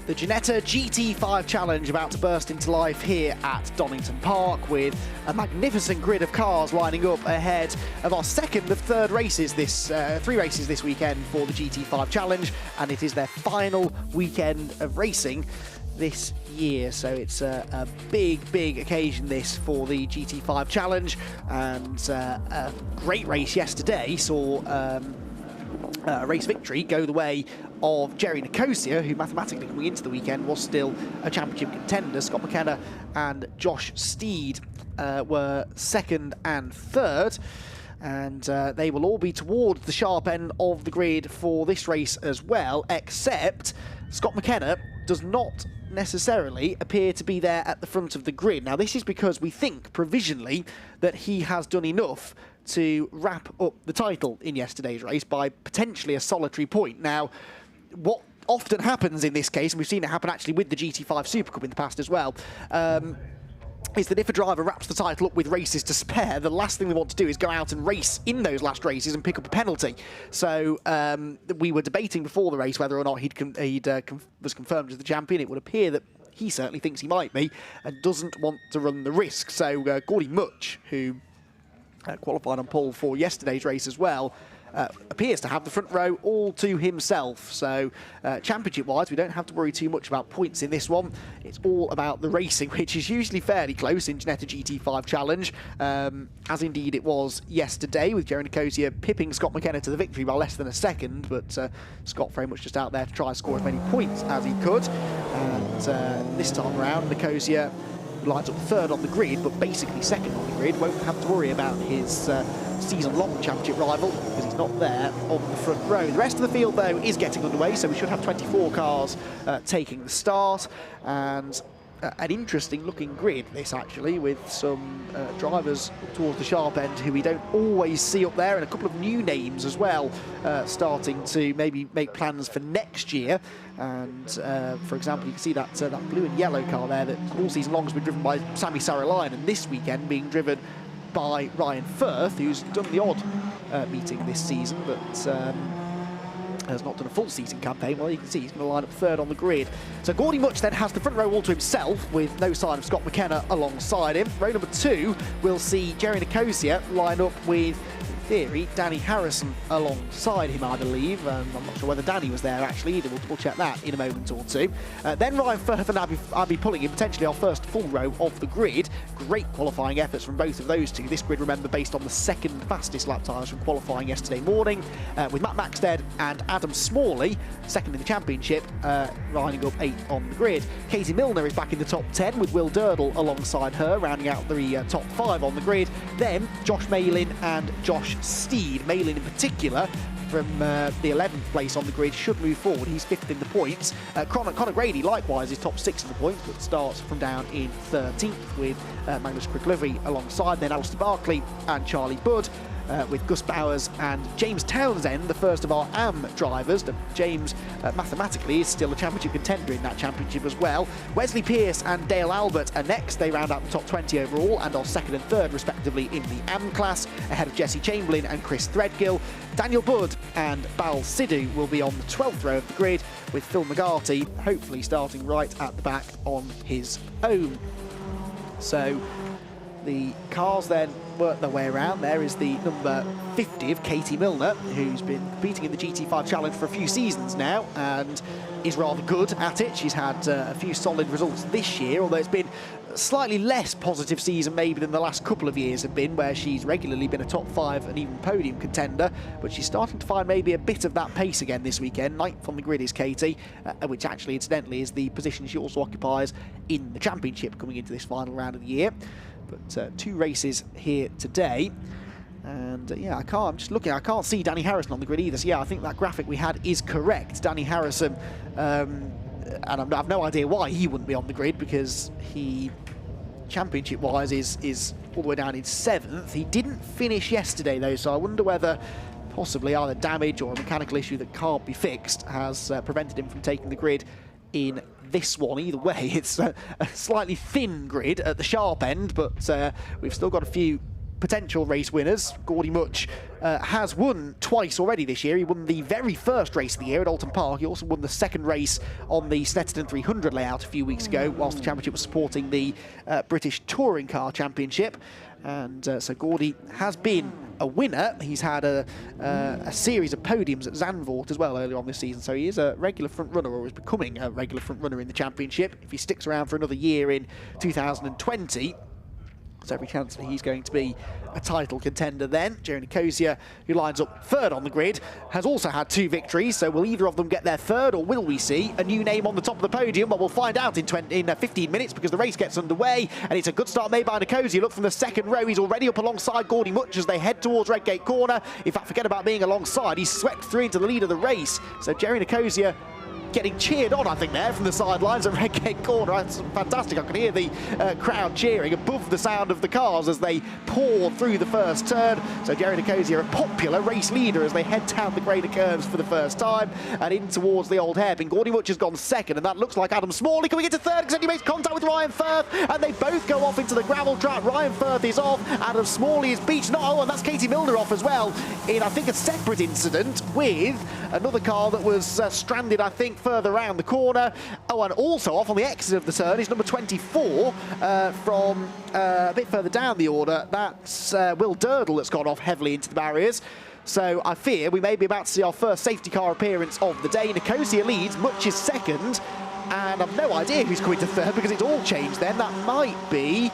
The Ginetta GT5 Challenge about to burst into life here at Donington Park with a magnificent grid of cars lining up ahead of our second of three races this weekend for the GT5 Challenge, and it is their final weekend of racing this year, so it's a big occasion this for the GT5 Challenge. And a great race yesterday saw a race victory go the way of Jerry Nicosia, who mathematically coming into the weekend was still a championship contender. Scott McKenna and Josh Steed were second and third, and they will all be towards the sharp end of the grid for this race as well, except Scott McKenna does not necessarily appear to be there at the front of the grid. Now, this is because we think provisionally that he has done enough to wrap up the title in yesterday's race by potentially a solitary point. Now, what often happens in this case, and we've seen it happen actually with the GT5 Super Cup in the past as well, is that if a driver wraps the title up with races to spare, the last thing they want to do is go out and race in those last races and pick up a penalty. So we were debating before the race whether or not he was confirmed as the champion. It would appear that he certainly thinks he might be and doesn't want to run the risk. So Gordy Much, who qualified on pole for yesterday's race as well, appears to have the front row all to himself. So championship-wise, we don't have to worry too much about points in this one. It's all about the racing, which is usually fairly close in Ginetta GT5 Challenge, as indeed it was yesterday, with Jerry Nicosia pipping Scott McKenna to the victory by less than a second. But Scott very much just out there to try and score as many points as he could. And this time around, Nicosia lines up third on the grid, but basically second on the grid. Won't have to worry about his season-long championship rival because he's not there on the front row. The rest of the field, though, is getting underway, so we should have 24 cars taking the start. And an interesting-looking grid, this actually, with some drivers towards the sharp end who we don't always see up there, and a couple of new names as well, starting to maybe make plans for next year. And for example, you can see that that blue and yellow car there that all season long has been driven by Sammy Saraline, and this weekend being driven by Ryan Firth, who's done the odd meeting this season, but has not done a full season campaign. Well, you can see he's going to line up third on the grid. So Gordy Much then has the front row all to himself, with no sign of Scott McKenna alongside him. Row number 2 will see Jerry Nicosia line up with, in theory, Danny Harrison alongside him, I believe. I'm not sure whether Danny was there actually either. We'll check that in a moment or two. Then Ryan Firth and Abby Pulling in potentially our first full row of the grid. Great qualifying efforts from both of those two. This grid, remember, based on the second fastest lap times from qualifying yesterday morning, with Matt Maxted and Adam Smalley second in the championship, lining up 8th on the grid. Katie Milner is back in the top 10 with Will Durdle alongside her, rounding out the top 5 on the grid. Then Josh Malin and Josh Steed. Malin in particular, from the 11th place on the grid, should move forward. He's 5th in the points. Conor Grady likewise is top 6 in the points, but starts from down in 13th with Magnus Crick-Lively alongside. Then Alistair Barkley and Charlie Budd, with Gus Bowers and James Townsend, the first of our AM drivers. James mathematically is still a championship contender in that championship as well. Wesley Pearce and Dale Albert are next. They round out the top 20 overall and are second and third respectively in the AM class, ahead of Jesse Chamberlain and Chris Threadgill. Daniel Budd and Bal Sidhu will be on the 12th row of the grid, with Phil McGarty hopefully starting right at the back on his own. So the cars then work their way around. There is the number 50 of Katie Milner, who's been competing in the GT5 Challenge for a few seasons now and is rather good at it. She's had a few solid results this year, although it's been a slightly less positive season maybe than the last couple of years have been, where she's regularly been a top 5 and even podium contender. But she's starting to find maybe a bit of that pace again this weekend. 9th on the grid is Katie, which actually incidentally is the position she also occupies in the championship coming into this final round of the year. But 2 races here today, and yeah, I'm just looking, I can't see Danny Harrison on the grid either. So yeah, I think that graphic we had is correct. Danny Harrison, and I've no idea why he wouldn't be on the grid, because he, championship-wise, is all the way down in 7th. He didn't finish yesterday though, so I wonder whether possibly either damage or a mechanical issue that can't be fixed has prevented him from taking the grid in this one. Either way, it's a slightly thin grid at the sharp end, but we've still got a few potential race winners. Gordy Much has won twice already this year. He won the very first race of the year at Donington Park. He also won the second race on the Snetterton 300 layout a few weeks ago, whilst the championship was supporting the British Touring Car Championship. And so Gordy has been a winner. He's had a series of podiums at Zandvoort as well earlier on this season, so he is a regular front runner, or is becoming a regular front runner in the championship. If he sticks around for another year in 2020, there's every chance that he's going to be a title contender then. Jerry Nicosia, who lines up third on the grid, has also had 2 victories, so will either of them get their third, or will we see a new name on the top of the podium? Well, we'll find out in 15 minutes, because the race gets underway, and it's a good start made by Nicosia. Look from the second row, he's already up alongside Gordy Much as they head towards Redgate Corner. In fact, forget about being alongside, he's swept through into the lead of the race. So Jerry Nicosia getting cheered on, I think, there from the sidelines at Redgate Corner. That's fantastic. I can hear the crowd cheering above the sound of the cars as they pour through the first turn. So Jerry Nicosia, a popular race leader as they head down the Grader curves for the first time and in towards the old hairpin. Gordy Much has gone second, and that looks like Adam Smalley coming into third, because he makes contact with Ryan Firth, and they both go off into the gravel track. Ryan Firth is off, Adam Smalley is beached. No, and that's Katie Milner off as well, in I think a separate incident with another car that was stranded, I think, further around the corner. Oh, and also off on the exit of the turn is number 24 from a bit further down the order. That's Will Durdle that's gone off heavily into the barriers. So I fear we may be about to see our first safety car appearance of the day. Nicosia leads, Much is second, and I've no idea who's coming to third, because it's all changed then. That might be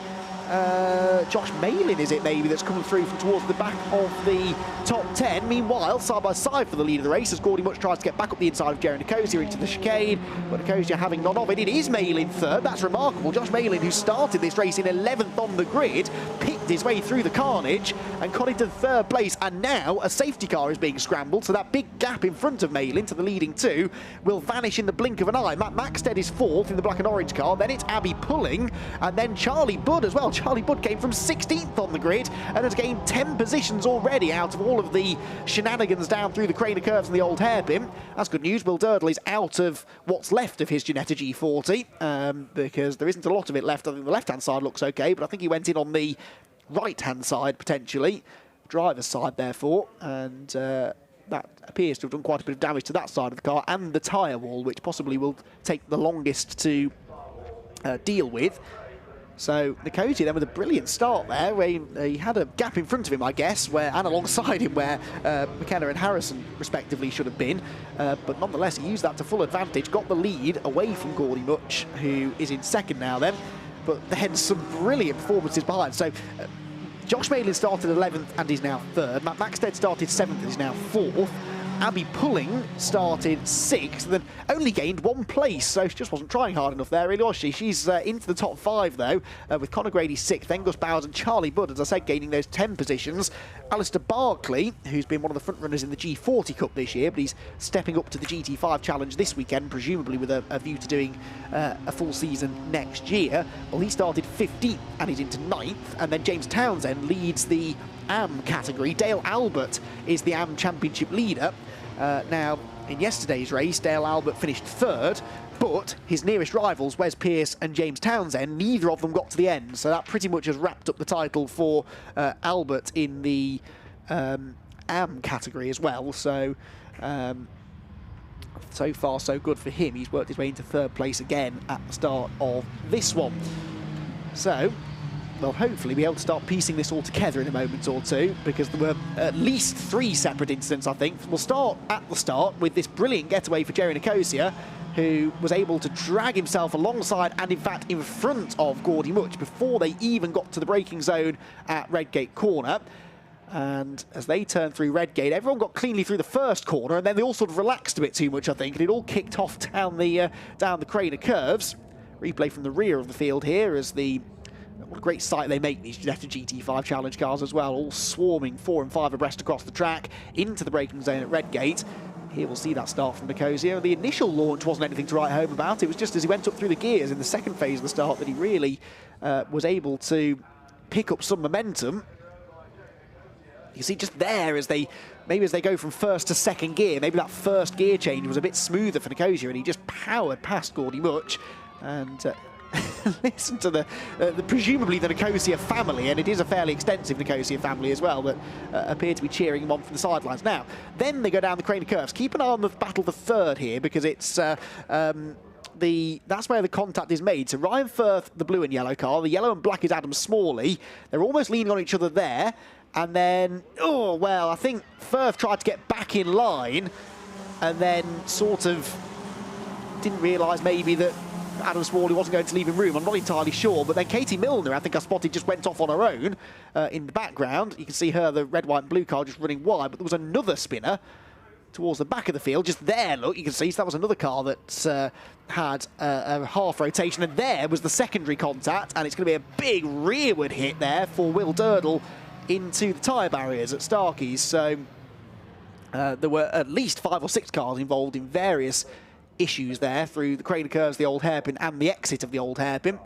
Josh Malin, is it maybe, that's coming through from towards the back of the top 10. Meanwhile, side by side for the lead of the race as Gordy Much tries to get back up the inside of Jerry Nicosia into the chicane, but Nicosia having none of it. It is Malin third. That's remarkable. Josh Malin, who started this race in 11th on the grid, picked his way through the carnage and got into third place, and now a safety car is being scrambled, so that big gap in front of Malin to the leading 2 will vanish in the blink of an eye. Matt Maxted is fourth in the black and orange car, then it's Abby Pulling, and then Charlie Budd as well. Charlie Budd came from 16th on the grid and has gained 10 positions already out of all of the shenanigans down through the Craner curves and the old hairpin. That's good news. Will Durdle is out of what's left of his Ginetta G40 because there isn't a lot of it left. I think the left-hand side looks okay, but I think he went in on the right-hand side, potentially. Driver's side, therefore, and that appears to have done quite a bit of damage to that side of the car and the tyre wall, which possibly will take the longest to deal with. So Nicosia then with a brilliant start there, where he had a gap in front of him, I guess, and alongside him where McKenna and Harrison respectively should have been. But nonetheless, he used that to full advantage, got the lead away from Gordy Much, who is in second now then. But then some brilliant performances behind. So Josh Malin started 11th and is now third. Matt Maxted started 7th and is now 4th. Abby Pulling started 6th, then only gained 1 place, so she just wasn't trying hard enough there, really, was she? She's into the top 5, though, with Conor Grady 6th, then Gus Bowers and Charlie Budd, as I said, gaining those 10 positions. Alistair Barkley, who's been one of the front runners in the G40 Cup this year, but he's stepping up to the GT5 Challenge this weekend, presumably with a view to doing a full season next year. Well, he started 15th and he's into 9th, and then James Townsend leads the AM category. Dale Albert is the AM Championship leader. Now, in yesterday's race, Dale Albert finished 3rd, but his nearest rivals, Wes Pearce and James Townsend, neither of them got to the end. So that pretty much has wrapped up the title for Albert in the AM category as well. So, so far so good for him. He's worked his way into 3rd place again at the start of this one. So we'll hopefully be able to start piecing this all together in a moment or two, because there were at least 3 separate incidents, I think. We'll start at the start with this brilliant getaway for Jerry Nicosia, who was able to drag himself alongside and, in fact, in front of Gordy Much before they even got to the braking zone at Redgate Corner. And as they turned through Redgate, everyone got cleanly through the first corner, and then they all sort of relaxed a bit too much, I think, and it all kicked off down the Craner curves. Replay from the rear of the field here as what a great sight they make, these Ginetta GT5 Challenge cars as well, all swarming 4 and 5 abreast across the track into the braking zone at Redgate. Here we'll see that start from Nicosia. The initial launch wasn't anything to write home about. It was just as he went up through the gears in the second phase of the start that he really was able to pick up some momentum. You see just there as they go from first to second gear, maybe that first gear change was a bit smoother for Nicosia and he just powered past Gordy Much and listen to the presumably the Nicosia family, and it is a fairly extensive Nicosia family as well, that appear to be cheering him on from the sidelines. Now, then they go down the Crane of Curves. Keep an eye on the battle for third here, because it's that's where the contact is made. So Ryan Firth, the blue and yellow car, the yellow and black is Adam Smalley. They're almost leaning on each other there, and then, oh, well, I think Firth tried to get back in line, and then sort of didn't realise maybe that Adam Smalley wasn't going to leave him room. I'm not entirely sure, but then Katie Milner, I think I spotted, just went off on her own in the background. You can see her, the red, white and blue car, just running wide, but there was another spinner towards the back of the field, just there, look, you can see, so that was another car that had a half rotation, and there was the secondary contact, and it's going to be a big rearward hit there for Will Durdle into the tyre barriers at Starkey's. So there were at least 5 or 6 cars involved in various issues there through the Crane of Curves, the old hairpin, and the exit of the old hairpin.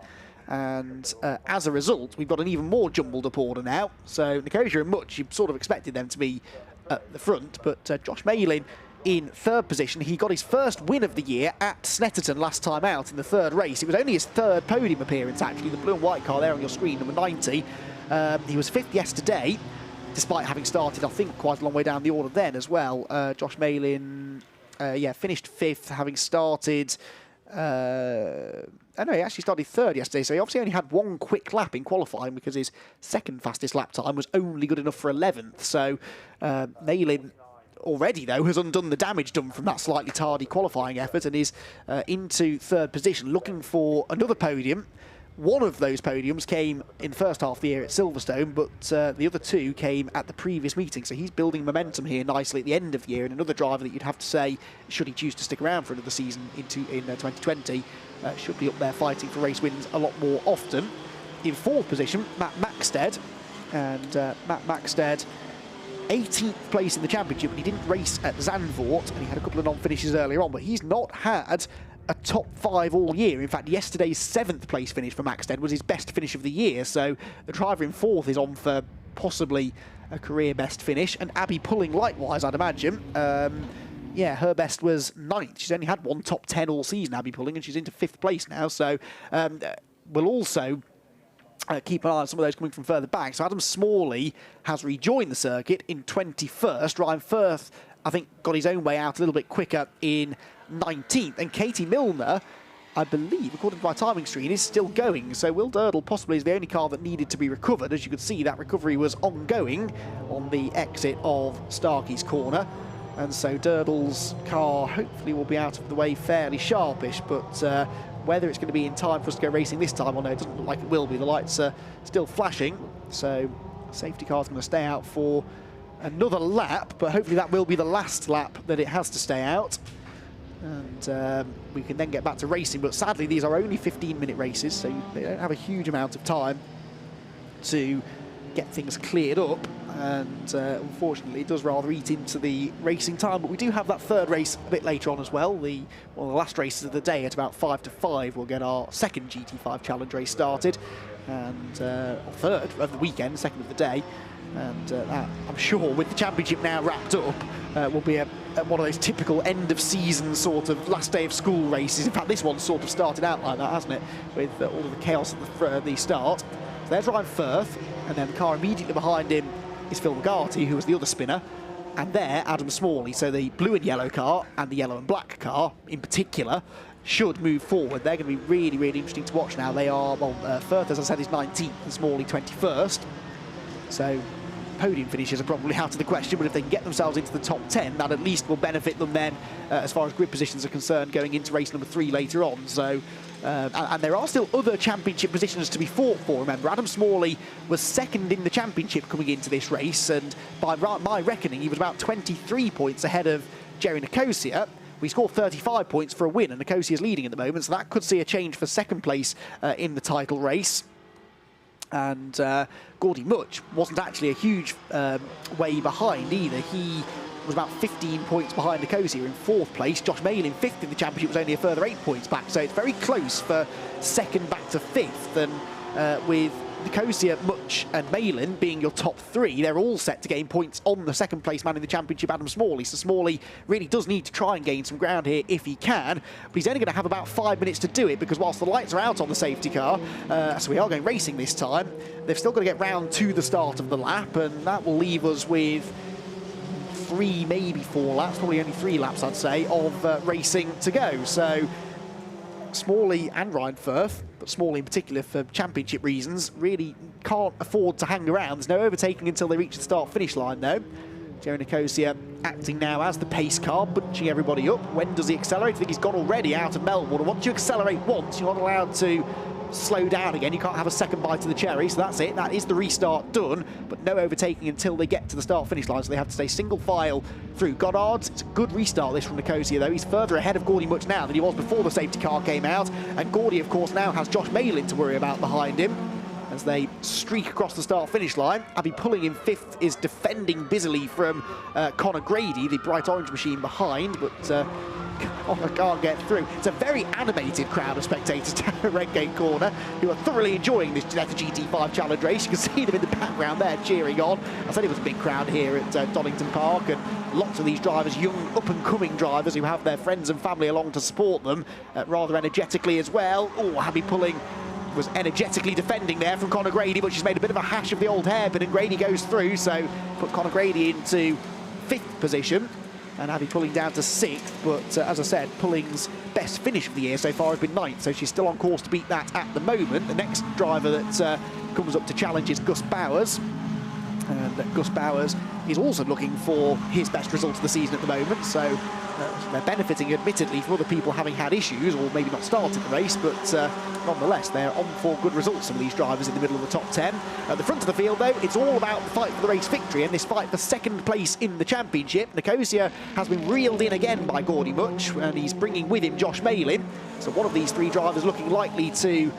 And as a result, we've got an even more jumbled up order now. So Nicosia and Much, you sort of expected them to be at the front, but Josh Malin in third position. He got his first win of the year at Snetterton last time out in the third race. It was only his third podium appearance, actually, the blue and white car there on your screen, number 90. He was 5th yesterday, despite having started, I think, quite a long way down the order then as well. Josh Malin, yeah, finished 5th, having started... I know he actually started 3rd yesterday, so he obviously only had one quick lap in qualifying because his second fastest lap time was only good enough for 11th. So Malin already, though, has undone the damage done from that slightly tardy qualifying effort and is into 3rd position, looking for another podium. One of those podiums came in the first half of the year at Silverstone, but the other 2 came at the previous meeting. So he's building momentum here nicely at the end of the year, and another driver that you'd have to say, should he choose to stick around for another season in 2020, should be up there fighting for race wins a lot more often. In 4th position, Matt Maxted, and Matt Maxted, 18th place in the championship, and he didn't race at Zandvoort, and he had a couple of non-finishes earlier on, but he's not had a top 5 all year. In fact, yesterday's 7th place finish for Maxted was his best finish of the year, so the driver in 4th is on for possibly a career best finish, and Abby Pulling likewise, I'd imagine. Yeah, her best was 9th. She's only had one top 10 all season, Abby Pulling, and she's into 5th place now, so we'll also keep an eye on some of those coming from further back. So Adam Smalley has rejoined the circuit in 21st. Ryan Firth, I think, got his own way out a little bit quicker in 19th. And Katie Milner, I believe, according to my timing screen, is still going. So Will Durdle possibly is the only car that needed to be recovered. As you could see, that recovery was ongoing on the exit of Starkey's corner. And so Durdle's car hopefully will be out of the way fairly sharpish, but whether it's going to be in time for us to go racing this time or no, it doesn't look like it will be. The lights are still flashing, so safety car's going to stay out for another lap, but hopefully that will be the last lap that it has to stay out. And we can then get back to racing, but sadly these are only 15-minute races, so they don't have a huge amount of time to get things cleared up, and unfortunately it does rather eat into the racing time. But we do have that 3rd race a bit later on as well. One of the last races of the day at about 5 to 5 we'll get our 2nd GT5 challenge race started, and 3rd of the weekend, 2nd of the day. And that, I'm sure, with the championship now wrapped up, will be one of those typical end-of-season sort of last day of school races. In fact, this one sort of started out like that, hasn't it, with all of the chaos at the start. So there's Ryan Firth, and then the car immediately behind him is Phil McGarty, who was the other spinner, and there, Adam Smalley. So the blue and yellow car, and the yellow and black car in particular, should move forward. They're going to be really, really interesting to watch now. They are, well, Firth, as I said, is 19th, and Smalley 21st. So podium finishes are probably out of the question, but if they can get themselves into the top 10, that at least will benefit them then as far as grid positions are concerned going into race number 3 later on. So and there are still other championship positions to be fought for. Remember, Adam Smalley was 2nd in the championship coming into this race, and by my reckoning he was about 23 points ahead of Jerry Nicosia. We scored 35 points for a win, and Nicosia is leading at the moment, so that could see a change for 2nd place in the title race. And Gordy Much wasn't actually a huge way behind either. He was about 15 points behind Nicosia in 4th place. Josh Malin 5th in the championship was only a further 8 points back. So it's very close for 2nd back to 5th. And with Nicosia, Much and Malin being your top three, they're all set to gain points on the second place man in the championship, Adam Smalley. So Smalley really does need to try and gain some ground here if he can, but he's only going to have about 5 minutes to do it, because whilst the lights are out on the safety car, so we are going racing this time, they've still got to get round to the start of the lap, and that will leave us with 3, maybe 4 laps, probably only 3 laps I'd say, of racing to go. So Smalley and Ryan Firth, but Smalley in particular for championship reasons, really can't afford to hang around. There's no overtaking until they reach the start-finish line though. Jerry Nicosia acting now as the pace car, bunching everybody up. When does he accelerate? I think he's gone already out of Melbourne. Once you accelerate once, you're not allowed to slow down again. You can't have a second bite of the cherry, so that's it. That is the restart done, but no overtaking until they get to the start-finish line, so they have to stay single file through Goddard's. It's a good restart this from Nicosia though. He's further ahead of Gordy Much now than he was before the safety car came out, and Gordy of course now has Josh Malin to worry about behind him as they streak across the start-finish line. Abby pulling in 5th is defending busily from Connor Grady, the bright orange machine behind, but Connor can't get through. It's a very animated crowd of spectators down at Redgate Corner who are thoroughly enjoying this Ginetta GT5 Challenge race. You can see them in the background there cheering on. I said it was a big crowd here at Donington Park, and lots of these drivers, young up-and-coming drivers who have their friends and family along to support them rather energetically as well. Oh, Abby pulling was energetically defending there from Connor Grady, but she's made a bit of a hash of the old hairpin, and Grady goes through, so put Connor Grady into 5th position. And Abby pulling down to 6th, but as I said, Pulling's best finish of the year so far has been 9th, so she's still on course to beat that at the moment. The next driver that comes up to challenge is Gus Bowers, and Gus Bowers is also looking for his best result of the season at the moment, so they're benefiting admittedly from other people having had issues or maybe not started the race, but nonetheless they're on for good results, some of these drivers in the middle of the top 10. At the front of the field though, it's all about the fight for the race victory and this fight for second place in the championship. Nicosia has been reeled in again by Gordy Much, and he's bringing with him Josh Malin, so one of these 3 drivers looking likely to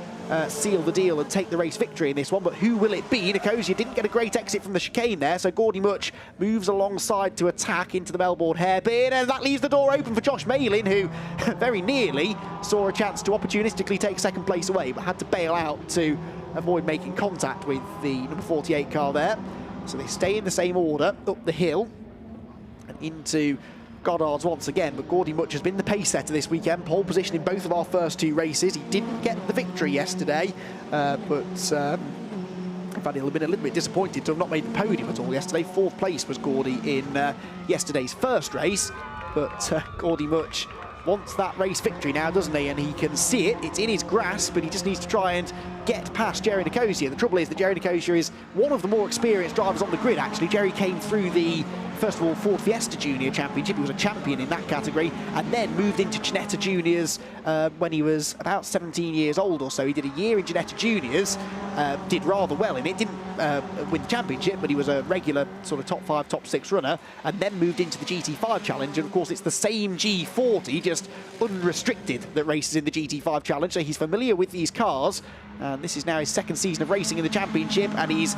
seal the deal and take the race victory in this one, but who will it be? Nicosia didn't get a great exit from the chicane there, so Gordy Much moves alongside to attack into the Melbourne hairpin, and that leaves the door open for Josh Malin, who very nearly saw a chance to opportunistically take second place away, but had to bail out to avoid making contact with the number 48 car there. So they stay in the same order up the hill and into Goddard's once again, but Gordy Much has been the pace setter this weekend, pole position in both of our first 2 races. He didn't get the victory yesterday, but in fact he'll have been a little bit disappointed to have not made the podium at all yesterday. 4th place was Gordy in yesterday's first race, but Gordy Much wants that race victory now, doesn't he? And he can see it, it's in his grasp, but he just needs to try and get past Jerry Nicosia. The trouble is that Jerry Nicosia is one of the more experienced drivers on the grid, actually. Jerry came through the, first of all, Ford Fiesta Junior Championship. He was a champion in that category, and then moved into Ginetta Juniors when he was about 17 years old or so. He did a year in Ginetta Juniors, did rather well in it, didn't win the championship, but he was a regular sort of top 5, top 6 runner, and then moved into the GT5 Challenge, and of course it's the same G40, just unrestricted, that races in the GT5 Challenge, so he's familiar with these cars, and this is now his 2nd season of racing in the championship, and he's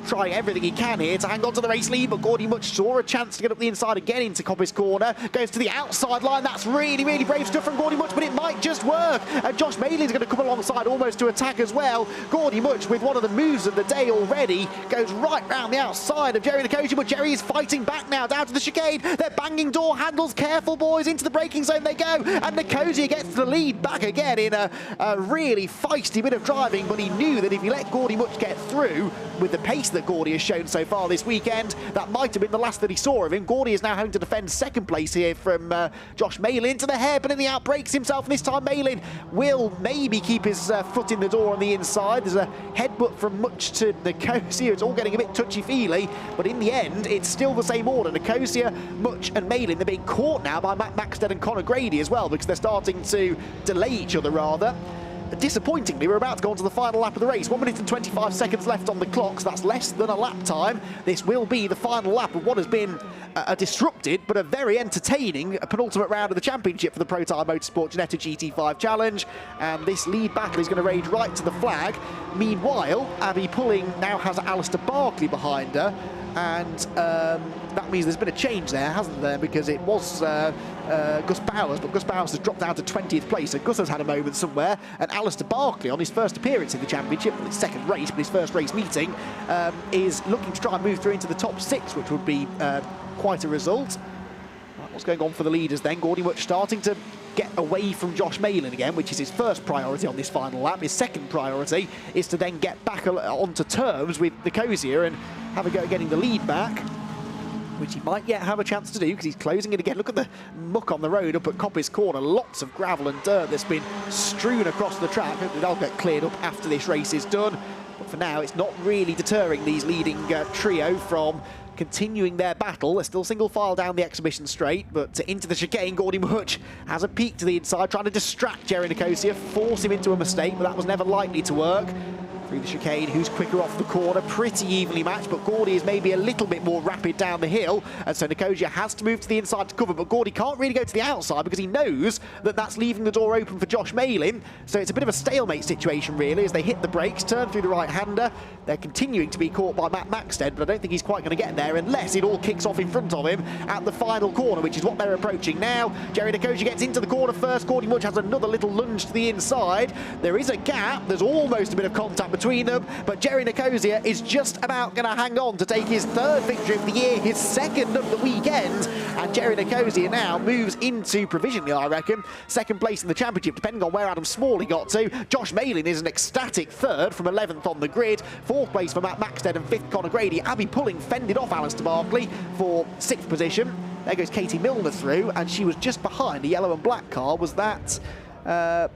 trying everything he can here to hang on to the race lead, but Gordy Much saw a chance to get up the inside again into Coppice Corner, goes to the outside line. That's really, really brave stuff from Gordy Much, but it might just work, and Josh Malin's going to come alongside almost to attack as well. Gordy Much, with one of the moves of the day already, goes right round the outside of Jerry Nicosia, but Jerry is fighting back now down to the chicane. They're banging door handles. Careful, boys, into the braking zone they go, and Nicosia gets the lead back again in a really feisty bit of driving, but he knew that if he let Gordy Much get through with the pace that Gordy has shown so far this weekend, that might have been the last that he saw of him. Gordy is now having to defend 2nd place here from Josh Malin to the hairpin, and the outbrakes himself, and this time Malin will maybe keep his foot in the door on the inside. There's a headbutt from Much to Nicosia. It's all getting a bit touchy-feely, but in the end it's still the same order. Nicosia, Much and Malin, they're being caught now by Matt Maxted and Connor Grady as well, because they're starting to delay each other rather. Disappointingly, we're about to go on to the final lap of the race. 1 minute and 25 seconds left on the clock, so that's less than a lap time. This will be the final lap of what has been a disrupted but a very entertaining penultimate round of the championship for the Protyre Motorsport Ginetta GT5 Challenge, and this lead battle is going to rage right to the flag. Meanwhile, Abby Pulling now has Alistair Barkley behind her, and that means there's been a change there, hasn't there? Because it was Gus Bowers, but Gus Bowers has dropped down to 20th place, so Gus has had a moment somewhere, and Alistair Barkley, on his first appearance in the championship, well, his second race, but his first race meeting, is looking to try and move through into the top 6, which would be quite a result. What's going on for the leaders then? Gordy Much starting to get away from Josh Malin again, which is his first priority on this final lap. His second priority is to then get back onto terms with Nicosia and have a go at getting the lead back, which he might yet have a chance to do because he's closing it again. Look at the muck on the road up at Coppice Corner. Lots of gravel and dirt that's been strewn across the track. Hopefully that'll get cleared up after this race is done. But for now, it's not really deterring these leading trio from continuing their battle. They're still single file down the exhibition straight, but into the chicane, Gordy Much has a peek to the inside, trying to distract Jerry Nicosia, force him into a mistake, but that was never likely to work. Through the chicane, who's quicker off the corner, pretty evenly matched, but Gordy is maybe a little bit more rapid down the hill, and so Nicosia has to move to the inside to cover, but Gordy can't really go to the outside because he knows that that's leaving the door open for Josh Malin, so it's a bit of a stalemate situation really as they hit the brakes, turn through the right-hander. They're continuing to be caught by Matt Maxted, but I don't think he's quite going to get there unless it all kicks off in front of him at the final corner, which is what they're approaching now. Jerry Nicosia gets into the corner first. Gordy Much has another little lunge to the inside. There is a gap. There's almost a bit of contact between them, but Jerry Nicosia is just about going to hang on to take his third victory of the year, his second of the weekend, and Jerry Nicosia now moves into, provisionally I reckon, second place in the championship, depending on where Adam Smalley got to. Josh Malin is an ecstatic third from 11th on the grid. Fourth place for Matt Maxted and fifth Conor Grady. Abby Pulling fended off Alistair Barkley for sixth position. There goes Katie Milner through, and she was just behind the yellow and black car. Was that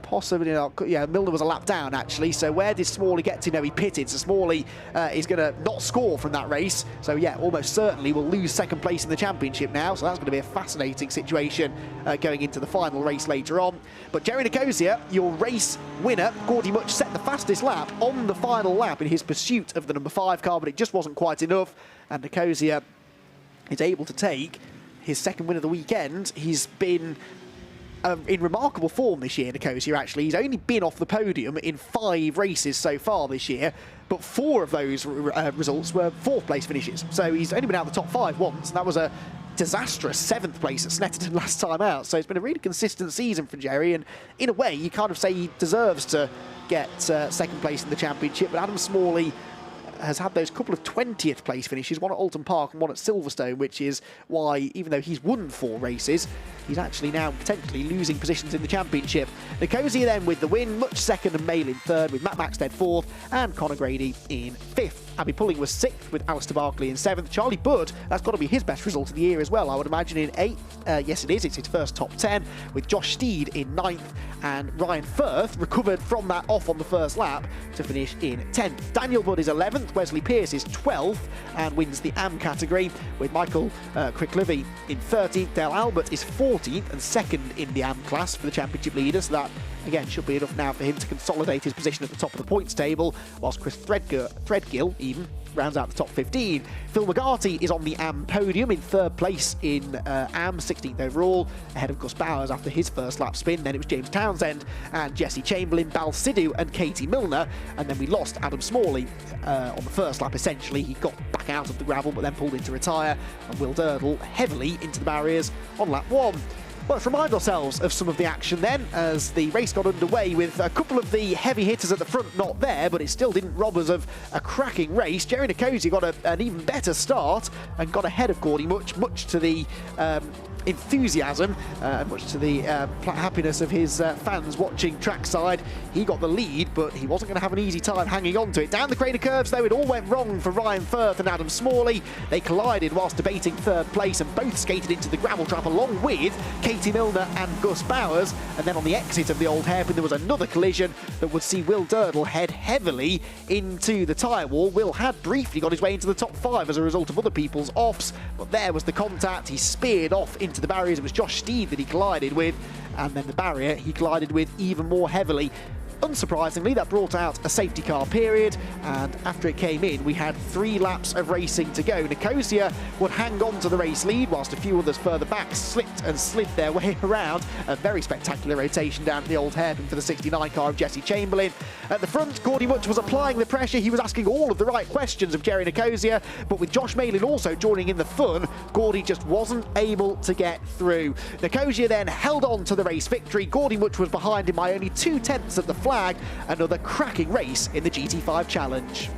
possibly not? Yeah, Milner was a lap down actually. So where did Smalley get to? No, he pitted. So Smalley is going to not score from that race. So yeah, almost certainly will lose second place in the championship now. So that's going to be a fascinating situation going into the final race later on. But Jerry Nicosia, your race winner, Gordy Much set the fastest lap on the final lap in his pursuit of the number 5 car, but it just wasn't quite enough. And Nicosia is able to take his second win of the weekend. He's been in remarkable form this year, Nicosia, actually. He's only been off the podium in 5 races so far this year, but 4 of those results were 4th place finishes. So he's only been out of the top 5 once, and that was a disastrous 7th place at Snetterton last time out. So it's been a really consistent season for Jerry, and in a way, you kind of say he deserves to get second place in the championship, but Adam Smalley has had those couple of 20th place finishes, one at Alton Park and one at Silverstone, which is why, even though he's won 4 races, he's actually now potentially losing positions in the championship. Nicosia then with the win, Much second and Malin third, with Matt Maxted 4th and Conor Grady in 5th. Abby Pulling was 6th with Alistair Barkley in 7th. Charlie Budd, that's got to be his best result of the year as well, I would imagine, in 8th. Yes, it is. It's his first top 10, with Josh Steed in 9th, and Ryan Firth recovered from that off on the first lap to finish in 10th. Daniel Budd is 11th. Wesley Pearce is 12th and wins the AM category, with Michael Cricklivy in 30th. Dale Albert is 14th and 2nd in the AM class for the championship leader, so that again should be enough now for him to consolidate his position at the top of the points table, whilst Chris Threadgill even rounds out the top 15. Phil McGarty is on the AM podium in 3rd place in AM, 16th overall, ahead of Gus Bowers after his first lap spin. Then it was James Townsend and Jesse Chamberlain, Bal Sidhu and Katie Milner, and then we lost Adam Smalley on the first lap. Essentially, he got back out of the gravel but then pulled in to retire, and Will Durdle heavily into the barriers on lap 1. Well, let's remind ourselves of some of the action then as the race got underway, with a couple of the heavy hitters at the front not there, but it still didn't rob us of a cracking race. Jerry Nicosia got an even better start and got ahead of Gordy Much to the enthusiasm and much to the happiness of his fans watching trackside. He got the lead, but he wasn't going to have an easy time hanging on to it. Down the crater curves, though, it all went wrong for Ryan Firth and Adam Smalley. They collided whilst debating 3rd place and both skated into the gravel trap along with Katie Milner and Gus Bowers. And then on the exit of the old hairpin, there was another collision that would see Will Durdle head heavily into the tyre wall. Will had briefly got his way into the top 5 as a result of other people's offs, but there was the contact. He speared off into the barriers. It was Josh Steed that he collided with, and then the barrier he collided with even more heavily. unsurprisingly, that brought out a safety car period, and after it came in, we had 3 laps of racing to go. Nicosia would hang on to the race lead, whilst a few others further back slipped and slid their way around. A very spectacular rotation down to the old hairpin for the 69 car of Jesse Chamberlain. At the front, Gordy Much was applying the pressure. He was asking all of the right questions of Jerry Nicosia, but with Josh Malin also joining in the fun, Gordy just wasn't able to get through. Nicosia then held on to the race victory. Gordy Much was behind him by only 2/10 at the flag. Another cracking race in the GT5 Challenge.